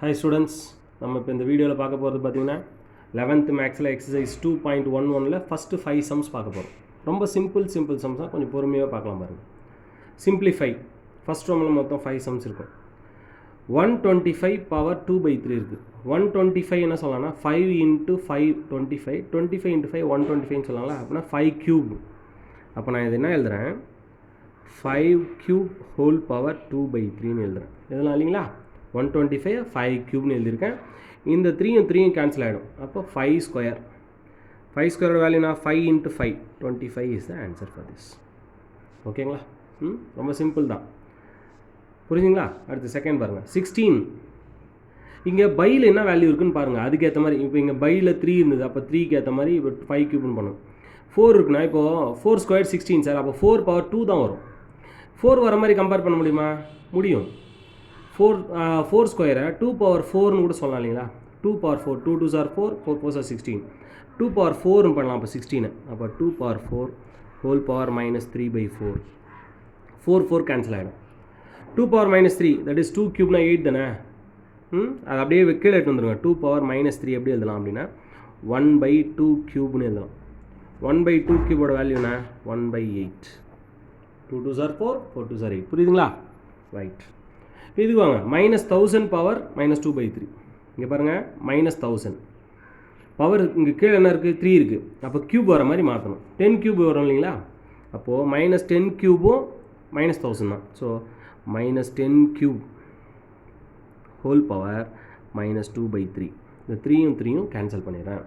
Hi students, நம்ம இப்போ இந்த வீடியோவில் பார்க்க போகிறது பார்த்தீங்கன்னா 11th மேக்ஸில் எக்ஸசைஸ் 2.11ல் ஃபஸ்ட்டு 5 சம்ஸ் பார்க்க போகிறோம். ரொம்ப சிம்பிள் சம்ஸாக கொஞ்சம் பொறுமையாக பார்க்கலாம் பாருங்கள். சிம்பிளிஃபை ஃபஸ்ட் ரோமில் மொத்தம் 5 சம்ஸ் இருக்கும். 125 பவர் 2/3 இருக்குது. 125 என்ன சொல்லலாம்னா 5 × 5 25, 25 × 5 125 சொல்லலாம்ல. அப்படின்னா 5 கியூப். அப்போ நான் இது என்ன எழுதுகிறேன், 5 கியூப் ஹோல் பவர் 2/3ன்னு எழுதுகிறேன். இதெல்லாம் இல்லைங்களா, 125 5 கியூப்னு எழுதியிருக்கேன். இந்த 3யும் கேன்சல் ஆகிடும். அப்போ 5 ஸ்கொயர். 5 ஸ்கொயரோட வேல்யூனா 5 × 5 25 is the answer for this. ஓகேங்களா? ரொம்ப சிம்பிள் தான், புரிஞ்சுங்களா? அடுத்து செகண்ட் பாருங்கள், 16. இங்கே பையில் என்ன வேல்யூ இருக்குன்னு பாருங்கள். அதுக்கேற்ற மாதிரி இப்போ இங்கே பையில் 3 இருந்தது, அப்போ 3க்கு ஏற்ற மாதிரி இப்போ 5 கியூப்னு பண்ணும். 4 இருக்குன்னா இப்போது 4 ஸ்கொயர் 16 சார், அப்போ 4 பவர் 2 தான் வரும். 4 வர மாதிரி கம்பேர் பண்ண முடியுமா? முடியும். 4 ஸ்கொயரை 2 பவர் 4னு கூட சொல்லலாம் இல்லைங்களா? 2 power 4, 2 2s are 4, 4 4s are 16. 2 power 4னு பண்ணலாம் அப்போ 16. அப்போ 2 பவர் 4 ஹோல் பவர் -3/4. 4 கேன்சல் ஆகிடும். 2 பவர் -3 தட் இஸ் 2 கியூப்னா 8 தானே. அது அப்படியே கீழே எடுத்து வந்துடுங்க. 2 பவர் -3 எப்படி எழுதலாம் அப்படின்னா 1/2 கியூப்னு எழுதலாம். 1/2 கியூபோட வேல்யூனா 1/8. 2 2s are 4, 4 2s are 8. புரியுதுங்களா? ரைட். இது வாங்க -1000 பவர் -2/3. இங்கே பாருங்கள், -1000 பவர் இங்கே கீழே என்ன இருக்குது, 3 இருக்குது. அப்போ கியூப் வர மாதிரி மாற்றணும். 10 கியூப் வரும் இல்லைங்களா? அப்போது -10 கியூபும் -1000 தான். So -10 cube whole power -2/3. இந்த 3யும் கேன்சல் பண்ணிடுறேன்.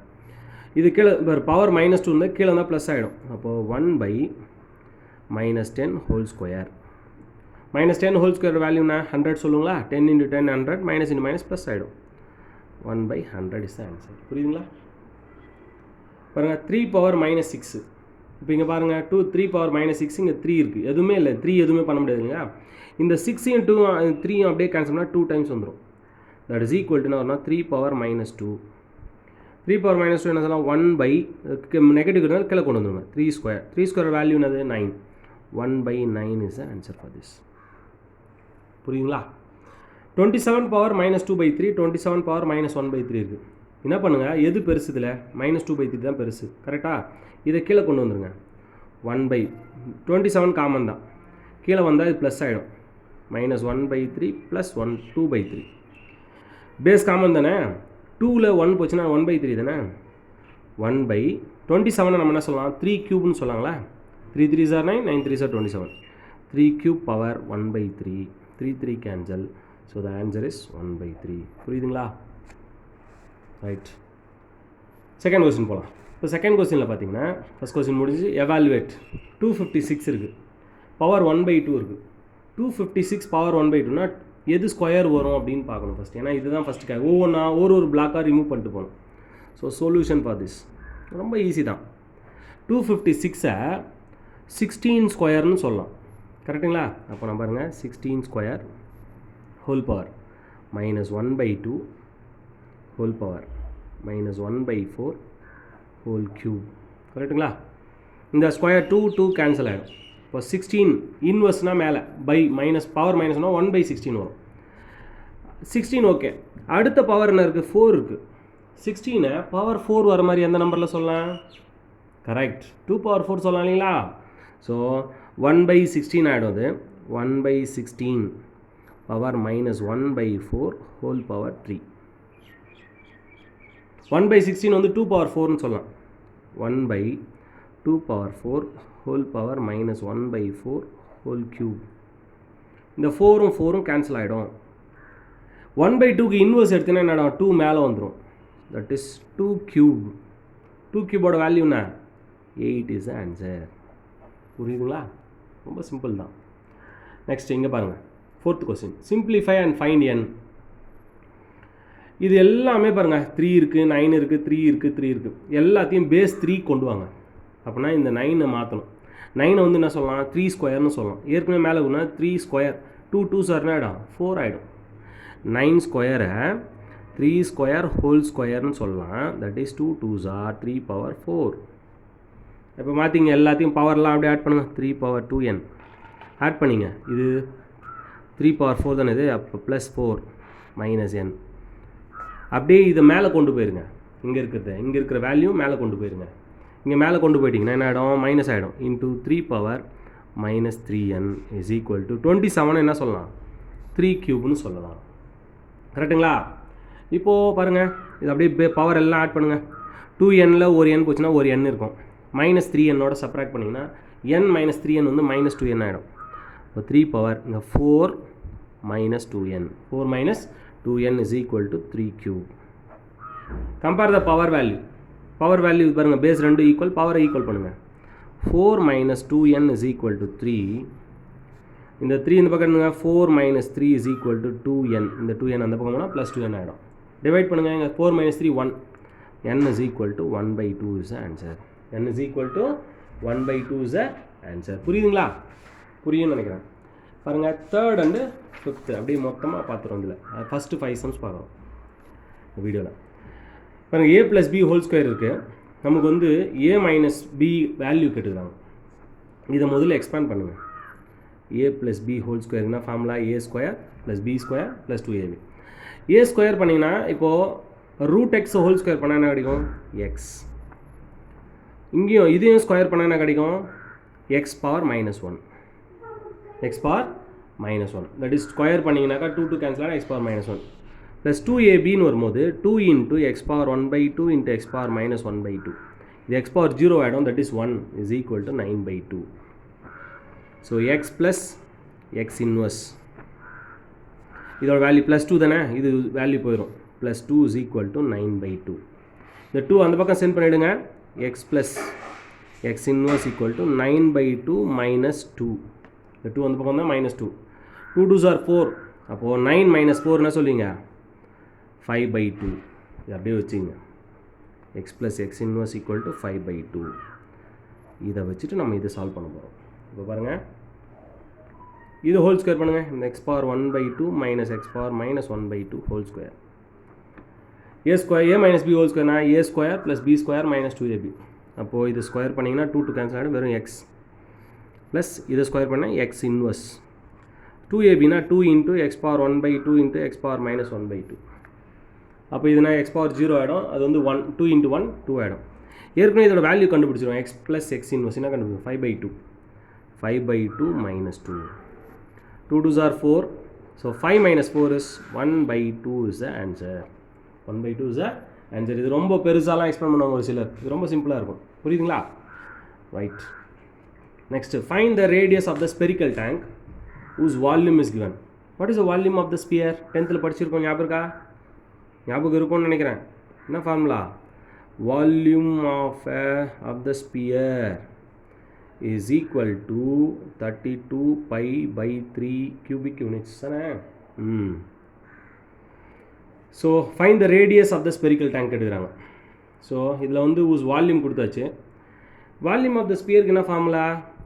இது கீழே பவர் -2 இருந்தால் கீழே இருந்தால் ப்ளஸ் ஆகிடும். அப்போது 1/-10 ஹோல் ஸ்கொயர். -10 ஹோல் ஸ்கொயர் வேல்யூனா 100 சொல்லுங்களா? 10 × 10 100, மைனஸ் இன்ட்டு மைனஸ் ப்ளஸ் ஆகிடும். 1/100 இஸ் த ஆன்சர். புரியுதுங்களா? பாருங்கள், 3 பவர் -6. இப்போ இங்கே பாருங்கள், 3 பவர் -6, இங்கே 3 இருக்குது. எதுவுமே இல்லை, 3 எதுவுமே பண்ண முடியாது இல்லையா? இந்த 6யும் 3யும் அப்படியே கேன்சல் பண்ணால் 2 டைம்ஸ் வந்துடும். தட் இஸ் ஈக்குவல் டு என்ன, 3 பவர் -2. 3 பவர் -2 என்ன சொல்லலாம், 1/, நெகட்டிவ் இருந்தால் கீழே கொண்டு வந்துடுங்க. 3 ஸ்கொயர். 3 ஸ்கொயர் வேல்யூ என்னது, 9. 1/9 is the answer for this. புரியுங்களா? 27 பவர் -2/3, 27 பவர் -1/3 இருக்குது. என்ன பண்ணுங்கள், எது பெருசு இதில்? -2/3 தான் பெருசு, கரெக்டாக? இதை கீழே கொண்டு வந்துடுங்க. 1/27 காமன் தான், கீழே வந்தால் இது ப்ளஸ் ஆகிடும். -1/3 + 2/3. பேஸ் காமன் தானே. 2ல் 1 போச்சுன்னா 1/3 தானே. 1/27 நம்ம என்ன சொல்லலாம், 3 கியூப்னு சொல்லாங்களா? 3 3s are 9, 9 3s are 27. 3 cube power 1/3. 3 cancel. So the answer is 1/3. புரியுதுங்களா? ரைட். செகண்ட் கொஸ்டின் போகலாம். இப்போ செகண்ட் கொஸ்டினில் பார்த்தீங்கன்னா, ஃபஸ்ட் கொஸ்டின் முடிஞ்சு எவாலுவேட். 256 இருக்குது, பவர் 1/2 இருக்குது. 256 பவர் 1/2னா எது ஸ்கொயர் வரும் அப்படின்னு பார்க்கணும் ஃபஸ்ட். ஏன்னா இதுதான் ஃபஸ்ட்டு ஒவ்வொன்றா ஒரு பிளாக்காக ரிமூவ் பண்ணிட்டு போகணும். ஸோ சொல்யூஷன் ஃபார் திஸ் ரொம்ப ஈஸி தான். 256-ஐ 16 ஸ்கொயர்னு சொல்லலாம், கரெக்டுங்களா? அப்போ நான் பாருங்கள், 16 square whole power -1/2 whole power -1/4 whole cube, கரெக்டுங்களா? இந்த ஸ்கொயர் 2 கேன்சல் ஆகிடும். இப்போ 16 இன்வெர்ஸ்னால் மேலே பை பவர் -னா 1/16 வரும். 16 ஓகே. அடுத்த பவர் என்ன இருக்குது, 4 இருக்குது. 16-ஐ பவர் 4 வர மாதிரி எந்த நம்பரில் சொல்லலாம்? கரெக்ட், 2 பவர் 4 சொல்லலாம் இல்லைங்களா? ஸோ 1/16 ஆகிடும். அது 1/16 பவர் -1/4 ஹோல் பவர் 3. 1/16 வந்து 2 பவர் 4னு சொல்லலாம். 1/2 power 4 whole power -1/4 whole cube. இந்த 4ம் கேன்சல் ஆகிடும். 1/2க்கு இன்வெர்ஸ் எடுத்தீங்கன்னா என்னடா, 2 மேலே வந்துடும். That is 2 cube. 2 கியூபோட வேல்யூனா 8 is the answer. புரியுதுங்களா? ரொம்ப சிம்பிள் தான். நெக்ஸ்ட் இங்கே பாருங்கள், fourth question, simplify and find n. இது எல்லாமே பாருங்கள், 3 இருக்குது, 9 இருக்குது, 3 இருக்குது, 3 இருக்குது. எல்லாத்தையும் பேஸ் 3 கொண்டு வாங்க. அப்படின்னா இந்த 9 மாற்றணும். 9 வந்து என்ன சொல்லலாம், 3 ஸ்கொயர்னு சொல்லலாம். ஏற்கனவே மேலே இருக்குன்னா 3 ஸ்கொயர் 2 2s are 4 ஆகிடும். 9 ஸ்கொயரை 3 ஸ்கொயர் ஹோல் ஸ்கொயர்னு சொல்லலாம். That is 2 2s are 3 power 4. இப்போ மாற்றிங்க, எல்லாத்தையும் பவர்லாம் அப்படியே ஆட் பண்ணுங்கள். 3 பவர் 2n ஆட் பண்ணிங்க. இது 3 பவர் 4 தானே இது. அப்போ +4 - n அப்படியே இதை மேலே கொண்டு போயிருங்க. இங்கே இருக்கிற வேல்யூ மேலே கொண்டு போயிருங்க. இங்கே மேலே கொண்டு போயிட்டிங்கன்னா என்ன ஆகிடும், மைனஸ் ஆகிடும். Into 3 power minus 3n is equal to 27 என்ன சொல்லலாம், 3 கியூப்னு சொல்லலாம். கரெக்டுங்களா? இப்போது பாருங்கள், இது அப்படியே பவர் எல்லாம் ஆட் பண்ணுங்கள். 2nல ஒரு n போச்சுன்னா ஒரு n இருக்கும். மைனஸ் 3nோட சப்ராக்ட் பண்ணிங்கன்னா n மைனஸ் 3n வந்து மைனஸ் 2n ஆகிடும். இப்போ 3 பவர் இங்கே 4 minus 2n, 4 minus 2n is equal to 3 cube. Compare the power value. Power value பாருங்கள், பேஸ் 2 ஈக்குவல், பவரை ஈக்குவல் பண்ணுங்கள். 4 minus 2n is equal to 3. இந்த 3 இந்த பக்கம் இருந்துங்க, 4 minus 3 is equal to 2n. இந்த 2n அந்த பக்கம் போனால் ப்ளஸ் 2n ஆகிடும். டிவைட் பண்ணுங்கள். இங்கே 4 minus 3 1. n is equal to 1/2 is the answer. n is equal to 1/2 is the answer. புரியுதுங்களா? புரியும்னு நினைக்கிறேன். பாருங்கள், தேர்ட் அண்டு ஃபிஃப்த்து அப்படியே மொத்தமாக பார்த்துருவோம். இதில் ஃபஸ்ட்டு 5 சம்ஸ் பார்க்குறோம் இந்த வீடியோவில். பாருங்கள், a + b ஹோல் ஸ்கொயர் இருக்குது. நமக்கு வந்து a மைனஸ் b வேல்யூ கேட்டுக்கிறாங்க. இதை முதல்ல எக்ஸ்பேண்ட் பண்ணுங்கள். a + b ஹோல் ஸ்கொயர்னா formula a square + b square + 2ab. a square பண்ணிங்கன்னா இப்போது ரூட் எக்ஸ் ஹோல் ஸ்கொயர் பண்ணால் என்ன கிடைக்கும், எக்ஸ். இங்கேயும் இதையும் ஸ்கொயர் பண்ணால் என்ன கிடைக்கும், x power minus 1. X power minus 1 that is square பண்ணிங்கனாக்கா 2 2 கேன்சல் ஆனால் x power minus 1 plus 2ab வரும்போது 2 into x power 1/2 into x power minus 1/2. இது எக்ஸ் பவர் 0 ஆகிடும். That is 1 is equal to 9/2. So x plus x inverse, இதோட value plus 2 தானே, இது value போயிடும். Plus 2 is equal to 9/2. இந்த 2 அந்த பக்கம் சென்ட் பண்ணிவிடுங்க. X plus x inverse equal to 9/2 minus 2. இந்த 2 அந்த பக்கம் தான் மைனஸ் 2. 2 2s are 4. அப்போது 9 மைனஸ் 4 என்ன சொல்லுவீங்க, 5/2. இது அப்படியே வச்சுங்க. X plus x inverse equal to 5/2. இதை வச்சுட்டு நம்ம இதை சால்வ் பண்ண போகிறோம். இப்போ பாருங்கள், இது ஹோல் ஸ்கொயர் பண்ணுங்கள். இந்த x power 1/2 minus x power minus 1/2 whole square. a square a minus b whole ஸ்கொயர்னா a square plus b square minus 2ab. அப்போது இது ஸ்கொயர் பண்ணிங்கன்னா 2 2 கேன்சல் ஆகிடும், வெறும் எக்ஸ் ப்ளஸ் இதை ஸ்கொயர் பண்ணால் எக்ஸ் இன்வர்ஸ். 2abனா 2 into x power 1/2 into x power minus 1/2. அப்போ இதுனா எக்ஸ் பவர் 0 ஆகிடும். அது வந்து 1 2 இன்ட்டு 1 2 ஆகிடும். ஏற்கனவே இதோட வேல்யூ கண்டுபிடிச்சிடும். எக்ஸ் ப்ளஸ் எக்ஸ் இன்வர்ஸ் என்ன கண்டுபிடிக்கும், 5/2. 5/2 minus 2. 2 2s are 4. So 5 minus 4 is 1/2 is the answer. 1/2 is the answer. இது ரொம்ப பெருசாலாம் எக்ஸ்பிளைன் பண்ணுவாங்க ஒரு சிலர். இது ரொம்ப சிம்பிளாக இருக்கும். புரியுதுங்களா? Right. Next, find the radius of the spherical tank whose volume is given. What is the volume of the sphere? 10th படிச்சிருக்கோம், ஞாபகம் இருக்கா? ஞாபகம் இருக்கும்னு நினைக்கிறேன். என்ன formula? Volume of the sphere is equal to 32 pi by 3 cubic units. So find the radius of the spherical tank எடுக்கிறாங்க. So இதில் வந்து whose volume கொடுத்தாச்சு. வால்யூம் ஆஃப் த ஸ்பியருக்கு என்ன ஃபார்முலா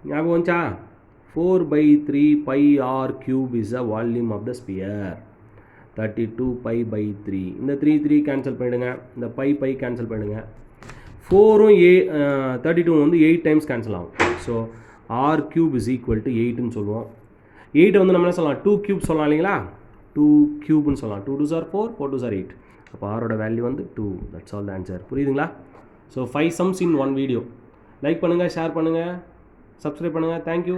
ஞாபகம் வந்துச்சா? 4/3 pi r cube is the volume of the sphere. 32 pi by 3. இந்த 3 3 cancel பண்ணிடுங்க. இந்த pi கேன்சல் பண்ணிடுங்க. 4ம் 32 வந்து 8 டைம்ஸ் கேன்சல் ஆகும். So r cube is equal to 8ன்னு சொல்லுவோம். 8 வந்து நம்ம என்ன சொல்லலாம், 2 cube சொல்லலாம் இல்லைங்களா? 2 cubeன்னு சொல்லலாம். 2 2s are 4, 4 2s are 8. அப்போ ஆரோட வேல்யூ வந்து 2. That's all the answer. புரியுதுங்களா? So 5 sums in 1 video. Like பண்ணுங்கள், ஷேர் பண்ணுங்கள், சப்ஸ்கிரைப் பண்ணுங்கள். தேங்க்யூ.